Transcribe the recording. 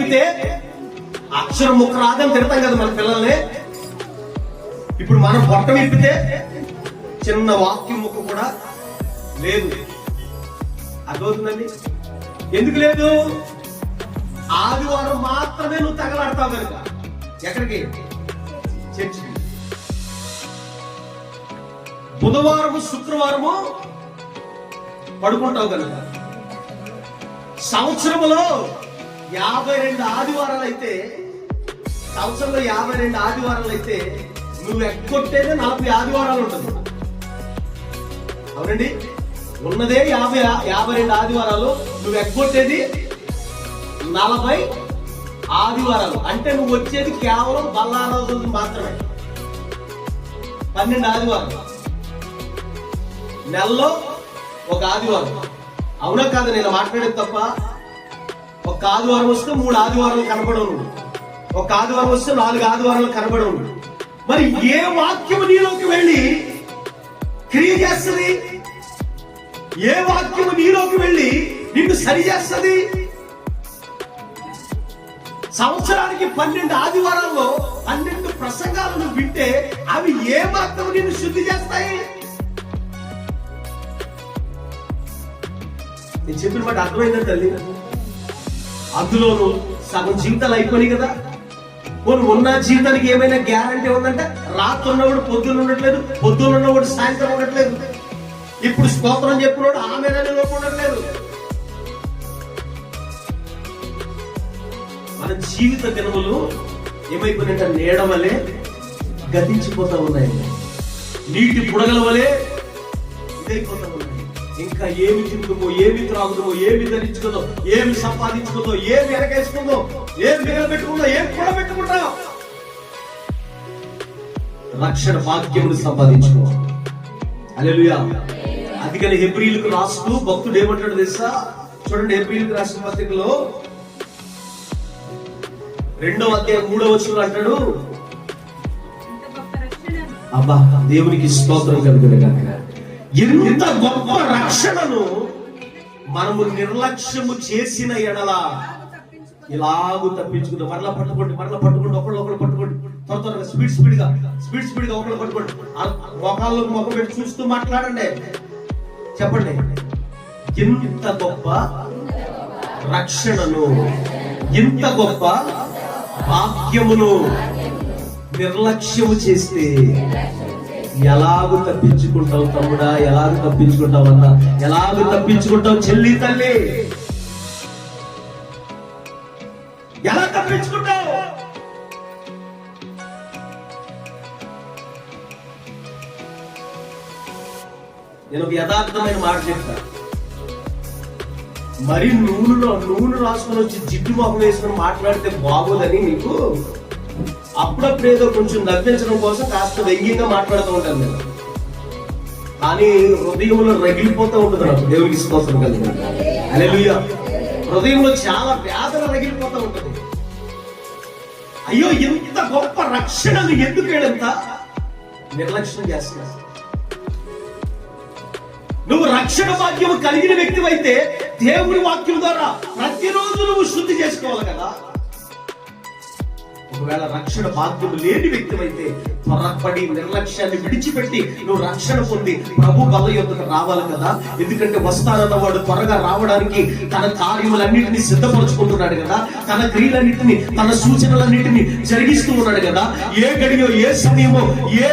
ఇప్పితే అక్షరం ముక్క రాదని తిడతాం కదా మన పిల్లల్ని. ఇప్పుడు మనం పొట్ట విప్పితే చిన్న వాక్యం ముక్క కూడా లేదు. అర్థమవుతుందండి? ఎందుకు లేదు? ఆదివారం మాత్రమే నువ్వు తగలాడతావు కనుక. ఎక్కడికి? చర్చికి. బుధవారము శుక్రవారము పడుకుంటావు కనుక. సంవత్సరంలో 52 ఆదివారాలు అయితే, సంవత్సరంలో 52 ఆదివారాలు అయితే నువ్వు ఎక్కొట్టేదే 40 ఆదివారాలు ఉంటుంది. అవునండి, ఉన్నదే 52 ఆదివారాలు, నువ్వు ఎక్కొట్టేది 40 ఆదివారాలు. అంటే నువ్వు వచ్చేది కేవలం బల్లారా రోజు మాత్రమే. 12 ఆదివారాలు, నెలలో ఒక ఆదివారం. అవునా కాదు? నేను మాట్లాడేది తప్ప? ఒక ఆదివారం వస్తే 3 ఆదివారాలు కనబడవు, ఒక ఆదివారం వస్తే 4 ఆదివారాలు కనబడవు. మరి ఏ వాక్యము నీలోకి వెళ్ళి క్రియ చేస్తుంది? ఏ వాక్యము నీలోకి వెళ్ళి నిన్ను సరి చేస్తుంది? సంవత్సరానికి 12 ఆదివారాల్లో 12 ప్రసంగాలను వింటే అవి ఏ మాత్రం నిన్ను శుద్ధి చేస్తాయి? నేను చెప్పిన మాట అర్థమైందని తల్లి? అందులోనూ సగం జీవితాలు అయిపోయినాయి కదా. పోను ఉన్న జీవితానికి ఏమైనా గ్యారంటీ ఉందంటే, రాత్రి ఉన్నవాడు పొద్దున్న ఉండట్లేదు, పొద్దున్న ఉన్నవాడు సాయంత్రం ఉండట్లేదు, ఇప్పుడు స్తోత్రం చెప్పినవాడు ఆమెనని లోపు ఉండట్లేదు. మన జీవిత దినములు ఏమైపోయినట్ట నీడ వలె గతించిపోతా ఉన్నాయి, నీటి బుడగల వలె ఇదైపోతా ఉన్నాయి. ఇంకా ఏమి తింటుందో, ఏమి త్రాగుతుందో, ఏమి ధరించుకుందో, ఏమి సంపాదించుకుందో, ఏమి వెనకేసుకుందో, ఏమి మిగలబెట్టుకుందో, ఏమి కూడబెట్టుకుంటా, రక్షణ భాగ్యమును సంపాదించుకో. హల్లెలూయా. అందుకని హెబ్రీయులకు రాస్తూ భక్తుడు ఏమంటాడు తెలుసా? చూడండి, హెబ్రీయులకు రాసిన పత్రికలో 2వ అధ్యాయం 3వ వచనంలో అంటాడు, అబ్బా దేవునికి స్తోత్రం కలుగును గాక. ఎంత గొప్ప రక్షణను మనము నిర్లక్ష్యము చేసిన ఎడల ఇలాగూ తప్పించుకుంటాం. మరలా పట్టుకోండి, ఒకళ్ళు పట్టుకోండి, త్వరగా స్పీడ్ గా ఒకళ్ళు పట్టుకోండి. మొఖాల్లో ముఖం పెట్టి చూస్తూ మాట్లాడండి. చెప్పండి, ఎంత గొప్ప రక్షణను, ఎంత గొప్ప వాక్యమును నిర్లక్ష్యము చేస్తే ఎలాగూ తప్పించుకుంటావు తమ్ముడా, ఎలాగూ తప్పించుకుంటావు అన్నా, ఎలాగూ తప్పించుకుంటావు చెల్లి తల్లి, ఎలా తప్పించుకుంటావు? నేను ఒక యథార్థమైన మాట చెప్తా. మరి నూనె రాసుకొని వచ్చి జిడ్డు మొహం వేసుకొని మాట్లాడితే బాగోదని నీకు అప్పుడప్పుడు ఏదో కొంచెం నవ్వించడం కోసం కాస్త వ్యంగ్యంగా మాట్లాడుతూ ఉంటాను నేను. కానీ హృదయంలో రగిలిపోతూ ఉంటుంది నాకు. దేవునికి స్తోత్రం కలుగుతుంది. హల్లెలూయా. హృదయంలో చాలా వేదన రగిలిపోతూ ఉంటుంది. అయ్యో, ఎంత గొప్ప రక్షణను ఎందుకు ఏడంత నిర్లక్ష్యం చేస్తున్నా? నువ్వు రక్షణ భాగ్యం కలిగిన వ్యక్తివైతే దేవుని వాక్యం ద్వారా ప్రతిరోజు నువ్వు శుద్ధి చేసుకోవాలి కదా. ఒకవేళ రక్షణ భాగ్యం లేని వ్యక్తివైతే త్వరపడి నిర్లక్ష్యాన్ని విడిచిపెట్టి నువ్వు రక్షణ పొంది ప్రభు బల యొద్దకు రావాలి కదా. ఎందుకంటే వస్తానన్న వాడు త్వరగా రావడానికి తన కార్యములన్నింటినీ సిద్ధపరచుకుంటున్నాడు కదా, తన క్రియలన్నింటినీ, తన సూచనలన్నింటినీ జరిగిస్తూ ఉన్నాడు కదా. ఏ గడియో, ఏ సమయమో, ఏ